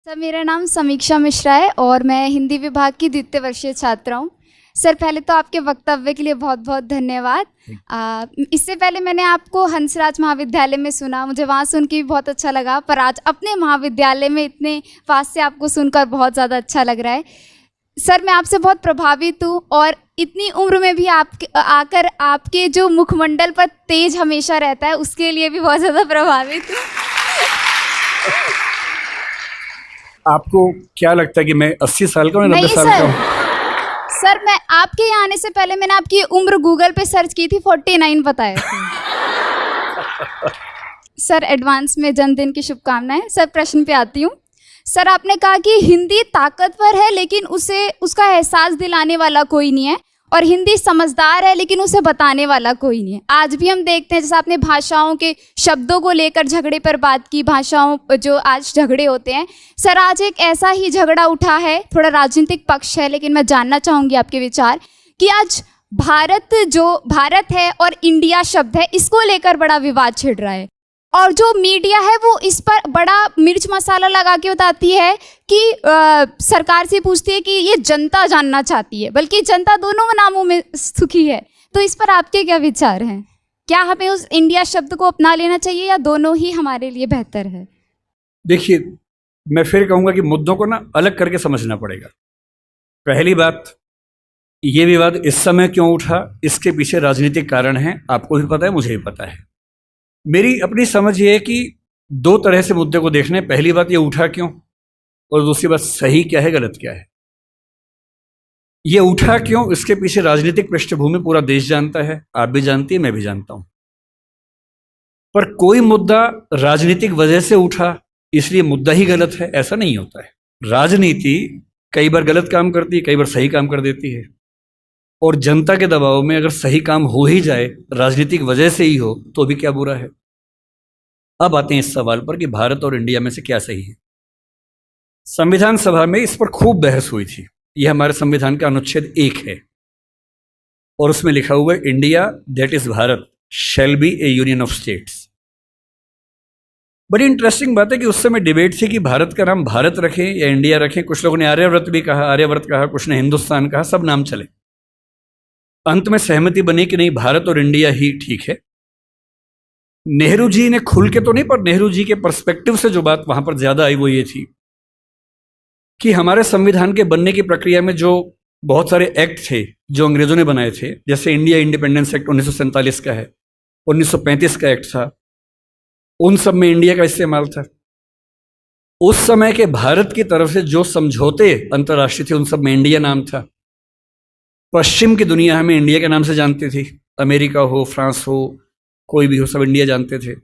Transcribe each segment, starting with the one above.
Sir, मेरा नाम समीक्षा मिश्रा है और मैं हिंदी विभाग की द्वितीय वर्षीय छात्रा हूँ। सर, पहले तो आपके वक्तव्य के लिए बहुत बहुत धन्यवाद। इससे पहले मैंने आपको हंसराज महाविद्यालय में सुना, मुझे वहाँ सुन के भी बहुत अच्छा लगा, पर आज अपने महाविद्यालय में इतने पास से आपको सुनकर बहुत ज़्यादा अच्छा लग रहा है। सर, मैं आपसे बहुत प्रभावित हूँ और इतनी उम्र में भी आकर आपके जो मुखमंडल पर तेज हमेशा रहता है, उसके लिए भी बहुत ज़्यादा प्रभावित हूँ। आपको क्या लगता है कि मैं 80 साल का हूँ या 90 साल का हूँ? सर, मैं आपके यहाँ आने से पहले मैंने आपकी उम्र गूगल पे सर्च की थी, 49 बताया था। सर, एडवांस में जन्मदिन की शुभकामनाएं। सर, प्रश्न पे आती हूँ। सर, आपने कहा कि हिंदी ताकतवर है लेकिन उसका एहसास दिलाने वाला कोई नहीं है, और हिंदी समझदार है लेकिन उसे बताने वाला कोई नहीं है। आज भी हम देखते हैं, जैसे आपने भाषाओं के शब्दों को लेकर झगड़े पर बात की, भाषाओं जो आज झगड़े होते हैं। सर, आज एक ऐसा ही झगड़ा उठा है, थोड़ा राजनीतिक पक्ष है, लेकिन मैं जानना चाहूँगी आपके विचार कि आज भारत है और इंडिया शब्द है, इसको लेकर बड़ा विवाद छिड़ रहा है, और जो मीडिया है वो इस पर बड़ा मिर्च मसाला लगा के बताती है कि सरकार से पूछती है कि ये जनता जानना चाहती है, बल्कि जनता दोनों नामों में सुखी है। तो इस पर आपके क्या विचार हैं? क्या हमें उस इंडिया शब्द को अपना लेना चाहिए या दोनों ही हमारे लिए बेहतर है? देखिए, मैं फिर कहूँगा कि मुद्दों को ना अलग करके समझना पड़ेगा। पहली बात, ये विवाद इस समय क्यों उठा, इसके पीछे राजनीतिक कारण हैं। आपको भी पता है, मुझे भी पता है। मेरी अपनी समझ ये है कि दो तरह से मुद्दे को देखने। पहली बात, ये उठा क्यों, और दूसरी बात, सही क्या है, गलत क्या है। ये उठा क्यों, इसके पीछे राजनीतिक पृष्ठभूमि पूरा देश जानता है, आप भी जानती है, मैं भी जानता हूं। पर कोई मुद्दा राजनीतिक वजह से उठा इसलिए मुद्दा ही गलत है, ऐसा नहीं होता है। राजनीति कई बार गलत काम करती है, कई बार सही काम कर देती है, और जनता के दबाव में अगर सही काम हो ही जाए, राजनीतिक वजह से ही हो, तो भी क्या बुरा है। अब आते हैं इस सवाल पर कि भारत और इंडिया में से क्या सही है। संविधान सभा में इस पर खूब बहस हुई थी। यह हमारे संविधान का अनुच्छेद 1 है, और उसमें लिखा हुआ है, India that is Bharat shall be A union of states. बड़ी इंटरेस्टिंग बात है कि उस समय डिबेट थी कि भारत का नाम भारत रखें या इंडिया रखें। कुछ लोगों ने आर्यव्रत भी कहा, आर्यव्रत कहा, कुछ ने हिंदुस्तान कहा, सब नाम चले। अंत में सहमति बनी कि नहीं, भारत और इंडिया ही ठीक है। नेहरू जी ने खुल के तो नहीं, पर नेहरू जी के पर्सपेक्टिव से जो बात वहां पर ज्यादा आई वो ये थी कि हमारे संविधान के बनने की प्रक्रिया में जो बहुत सारे एक्ट थे जो अंग्रेजों ने बनाए थे, जैसे इंडिया इंडिपेंडेंस एक्ट 1947 का है, 1935 का एक्ट था, उन सब में इंडिया का इस्तेमाल था। उस समय के भारत की तरफ से जो समझौते अंतर्राष्ट्रीय थे, उन सब में इंडिया नाम था। पश्चिम की दुनिया हमें इंडिया के नाम से जानती थी, अमेरिका हो, फ्रांस हो, कोई भी हो, सब इंडिया जानते थे।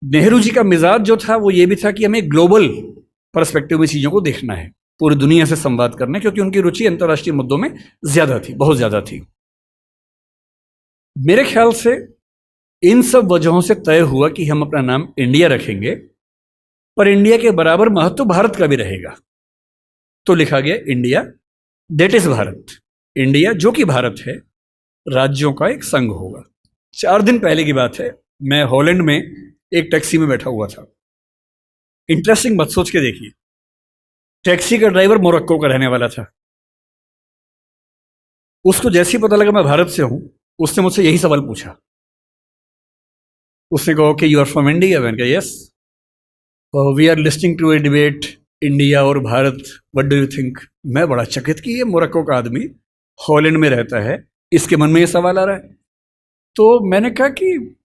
नेहरू जी का मिजाज जो था वो ये भी था कि हमें ग्लोबल पर्सपेक्टिव में चीजों को देखना है, पूरी दुनिया से संवाद करना है, क्योंकि उनकी रुचि अंतर्राष्ट्रीय मुद्दों में ज्यादा थी, बहुत ज्यादा थी। मेरे ख्याल से इन सब वजहों से तय हुआ कि हम अपना नाम इंडिया रखेंगे, पर इंडिया के बराबर महत्व भारत का भी रहेगा। तो लिखा गया India that is Bharat. India जो कि भारत है, राज्यों का एक संघ होगा। 4 दिन पहले की बात है, मैं हॉलैंड में एक टैक्सी में बैठा हुआ था। इंटरेस्टिंग मत सोच के देखिए, टैक्सी का ड्राइवर मोरक्को का रहने वाला था। उसको जैसे ही पता लगा मैं भारत से हूं, उसने मुझसे यही सवाल पूछा। उसने कहा कि यू आर फ्रॉम इंडिया? मैंने कहा yes. We are listening to a debate India और Bharat, what do you think? मैं बड़ा चकित कि ये मोरक्को का आदमी हॉलैंड में रहता है, इसके मन में ये सवाल आ रहा है। तो मैंने कहा कि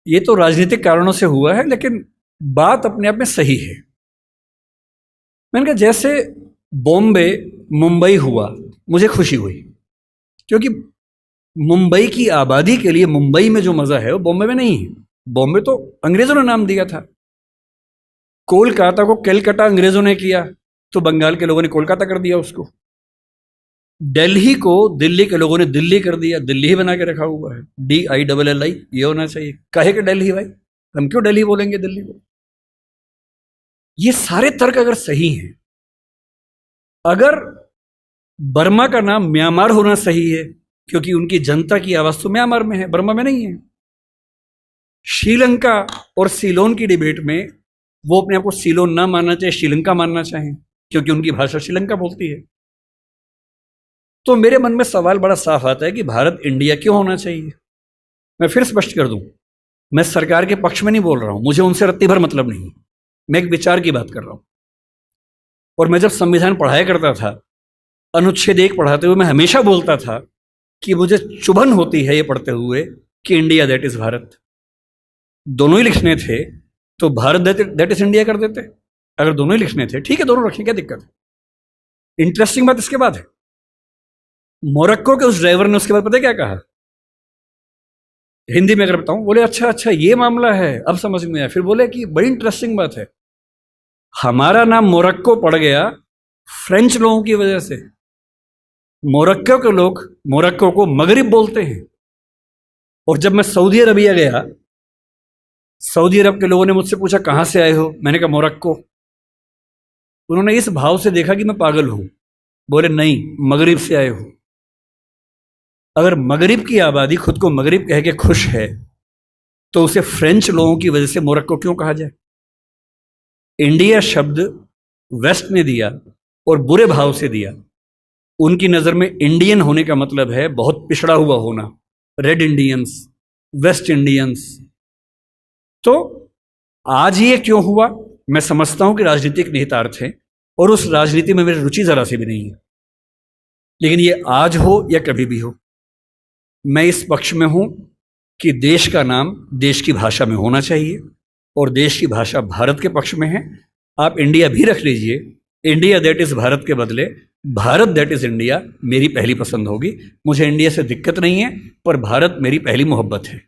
ये तो राजनीतिक कारणों से हुआ है, लेकिन बात अपने आप में सही है। मैंने कहा जैसे बॉम्बे मुंबई हुआ, मुझे खुशी हुई, क्योंकि मुंबई की आबादी के लिए मुंबई में जो मजा है वो बॉम्बे में नहीं है। बॉम्बे तो अंग्रेजों ने नाम दिया था। कोलकाता को कैलकाटा अंग्रेजों ने किया, तो बंगाल के लोगों ने कोलकाता कर दिया उसको। दिल्ली को दिल्ली के लोगों ने दिल्ली कर दिया, दिल्ली ही बना के रखा हुआ है, DILLI, ये होना चाहिए। कहे कि दिल्ली भाई, हम क्यों दिल्ली बोलेंगे दिल्ली को? ये सारे तर्क अगर सही हैं, अगर बर्मा का नाम म्यांमार होना सही है, क्योंकि उनकी जनता की आवाज तो म्यांमार में है, बर्मा में नहीं है। श्रीलंका और सीलोन की डिबेट में वो अपने आप को सीलोन ना मानना चाहे, श्रीलंका मानना चाहें, क्योंकि उनकी भाषा श्रीलंका बोलती है। तो मेरे मन में सवाल बड़ा साफ आता है कि भारत इंडिया क्यों होना चाहिए। मैं फिर स्पष्ट कर दूं, मैं सरकार के पक्ष में नहीं बोल रहा हूं, मुझे उनसे रत्ती भर मतलब नहीं, मैं एक विचार की बात कर रहा हूं। और मैं जब संविधान पढ़ाया करता था, अनुच्छेद 1 पढ़ाते हुए मैं हमेशा बोलता था कि मुझे चुभन होती है ये पढ़ते हुए कि इंडिया दैट इज भारत। दोनों ही लिखने थे तो भारत दैट इज इंडिया कर देते। अगर दोनों ही लिखने थे, ठीक है, दोनों रखें, क्या दिक्कत है। इंटरेस्टिंग बात इसके बाद है, मोरक्को के उस ड्राइवर ने उसके बाद पता है क्या कहा, हिंदी में अगर बताऊं, बोले अच्छा अच्छा ये मामला है, अब समझ में आया। फिर बोले कि बड़ी इंटरेस्टिंग बात है, हमारा नाम मोरक्को पड़ गया फ्रेंच लोगों की वजह से। मोरक्को के लोग मोरक्को को मगरिब बोलते हैं। और जब मैं सऊदी अरबिया गया, सऊदी अरब के लोगों ने मुझसे पूछा कहां से आए हो, मैंने कहा मोरक्को। उन्होंने इस भाव से देखा कि मैं पागल हूं, बोले नहीं, मगरिब से आए हो। अगर मगरिब की आबादी खुद को मगरिब कह के खुश है तो उसे फ्रेंच लोगों की वजह से मोरक्को क्यों कहा जाए। इंडिया शब्द वेस्ट ने दिया और बुरे भाव से दिया। उनकी नजर में इंडियन होने का मतलब है बहुत पिछड़ा हुआ होना, रेड इंडियंस, वेस्ट इंडियंस। तो आज ये क्यों हुआ, मैं समझता हूं कि राजनीतिक निहितार्थ है और उस राजनीति में मेरी रुचि जरा सी भी नहीं है। लेकिन ये आज हो या कभी भी हो, मैं इस पक्ष में हूं कि देश का नाम देश की भाषा में होना चाहिए और देश की भाषा भारत के पक्ष में है। आप इंडिया भी रख लीजिए, इंडिया दैट इज भारत के बदले भारत दैट इज इंडिया मेरी पहली पसंद होगी। मुझे इंडिया से दिक्कत नहीं है, पर भारत मेरी पहली मोहब्बत है।